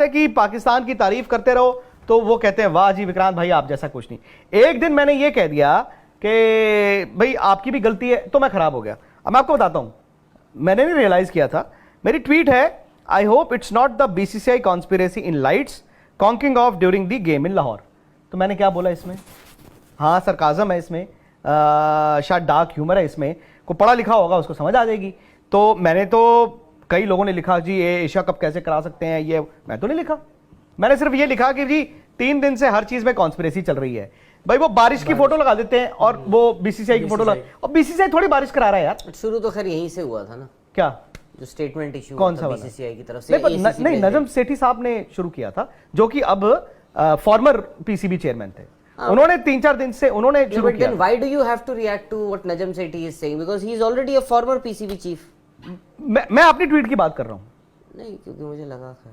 कि पाकिस्तान की तारीफ करते रहो तो वो कहते हैं वाह जी विक्रांत भाई आप जैसा कुछ नहीं। एक दिन मैंने ये कह दिया कि भाई आपकी भी गलती है तो मैं खराब हो गया। अब मैं आपको बताता हूं, मैंने नहीं रियलाइज किया था। मेरी ट्वीट है, I hope it's not the BCCI conspiracy in lights conking off during the game in Lahore. तो मैंने क्या बोला इसमें? हाँ सरकाजम है इसमें, शायद डार्क ह्यूमर है इसमें, को पढ़ा लिखा होगा उसको समझ आ जाएगी। तो मैंने तो, कई लोगों ने लिखा जी ये एशिया कप कैसे करा सकते हैं, ये मैं तो नहीं लिखा। मैंने सिर्फ ये लिखा कि जी 3 दिन से हर चीज में कॉन्स्पिरेसी चल रही है। भाई वो बारिश की फोटो लगा देते हैं और वो बीसीसीआई की फोटो लगा, और बीसीसीआई थोड़ी बारिश करा रहा है यार। शुरू तो खैर यहीं से हुआ था ना, क्या जो स्टेटमेंट इशू कौन सा बीसीसीआई की तरफ से? नहीं, नजम सेठी साहब ने शुरू किया था, जो कि अब फॉर्मर पीसीबी चेयरमैन थे। उन्होंने 3-4 दिन से उन्होंने शुरू किया। Why do you have to react to what Najam Sethi is saying, because he is already a former PCB chief. मैं अपनी ट्वीट की बात कर रहा हूं। नहीं, क्योंकि मुझे लगा, खैर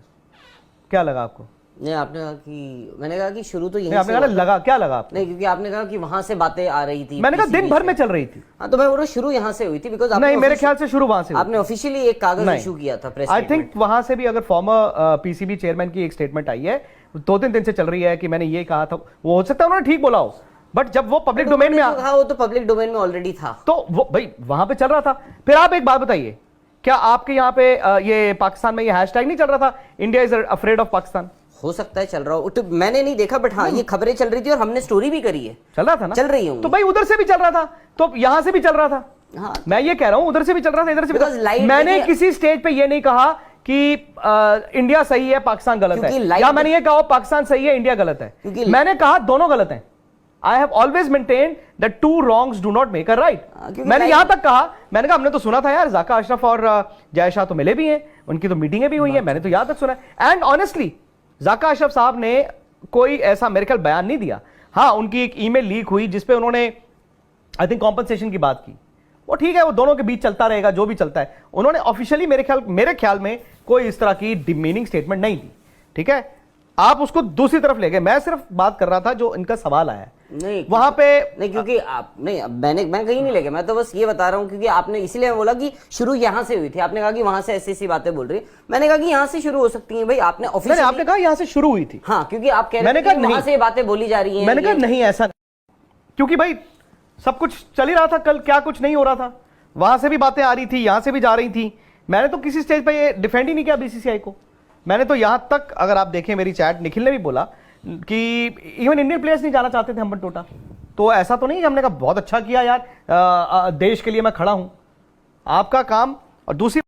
क्या लगा आपको? नहीं, आपने कहा कि, मैंने कहा कि शुरू तो यहीं से आपने कहा लगा, क्या लगा आपको? नहीं, क्योंकि आपने कहा कि वहां से बातें आ रही थी, मैंने कहा दिन भर में चल रही थी। हाँ, तो मैं बोल रहा शुरू यहां से हुई थी, बिकॉज़ नहीं, मेरे ख्याल से शुरू वहां से आपने ऑफिशियली एक कागज इशू किया था प्रेस। आई थिंक वहां से भी अगर फॉर्मर पीसीबी चेयरमैन की एक स्टेटमेंट आई है 2-3 दिन से चल रही है कि मैंने ये कहा था, वो हो सकता है उन्होंने ठीक बोला हो, बट जब वो पब्लिक डोमेन में वो तो पब्लिक डोमेन में ऑलरेडी था, तो वो भाई वहां पे चल रहा था। फिर आप एक बात बताइए, क्या आपके यहाँ पे ये पाकिस्तान में ये हैशटैग नहीं चल रहा था, India is afraid of Pakistan? हो सकता है चल रहा हो, तो मैंने नहीं देखा, बट हाँ ये खबरें चल रही थी और हमने स्टोरी भी करी है। चल रहा था ना, चल रही हूँ तो भाई उधर से भी चल रहा था, तो यहाँ से भी चल रहा था। हाँ, मैं ये कह रहा हूँ उधर से भी चल रहा था, इधर से भी। मैंने किसी स्टेज पे ये नहीं कहा कि इंडिया सही है पाकिस्तान गलत है, या मैंने ये कहा पाकिस्तान सही है इंडिया गलत है। मैंने कहा दोनों गलत हैं। I have always maintained that two wrongs do not make a right। मैंने यहां तक कहा, मैंने कहा हमने तो सुना था यार जाका अशरफ और जय शाह तो मिले भी हैं, उनकी तो मीटिंगें भी हुई हैं, मैंने तो यहां तक सुना है। एंड ऑनेस्टली जाका अशरफ साहब ने कोई ऐसा मेरे ख्याल बयान नहीं दिया। हाँ, उनकी एक ईमेल लीक हुई जिसपे उन्होंने आई थिंक कॉम्पनसेशन की बात की, वो ठीक है, वो दोनों के बीच चलता रहेगा जो भी चलता है। उन्होंने ऑफिशियली मेरे ख्याल में कोई इस तरह की डिमीनिंग स्टेटमेंट नहीं दी। ठीक है, आप उसको दूसरी तरफ ले गए, मैं सिर्फ बात कर रहा था जो इनका सवाल आया नहीं वहां पे। नहीं, क्योंकि आप नहीं, मैं कहीं नहीं ले गया, मैं तो बस ये बता रहा हूं, क्योंकि आपने इसलिए बोला कि शुरू यहां से हुई थी, आपने कहा कि वहां से ऐसी बात बोल रही है, मैंने कहा कि यहां से शुरू हो सकती है। भाई आपने ऑफिशियली, आपने कहा यहां से शुरू हुई थी। हाँ, क्योंकि आप कह रहे हैं वहां से बातें बोली जा रही हैं। मैंने कहा नहीं ऐसा, क्योंकि भाई सब कुछ चल ही रहा था, कल क्या कुछ नहीं हो रहा था, वहां से भी बातें आ रही थी, यहां से भी जा रही थी। मैंने तो किसी स्टेज पे ये डिफेंड ही नहीं किया बीसीसीआई को। मैंने तो यहां तक, अगर आप देखें मेरी चैट, निखिल ने भी बोला कि इवन इंडियन प्लेयर्स नहीं जाना चाहते थे हम्बन टोटा, तो ऐसा तो नहीं कि हमने कहा बहुत अच्छा किया यार, देश के लिए मैं खड़ा हूं। आपका काम, और दूसरी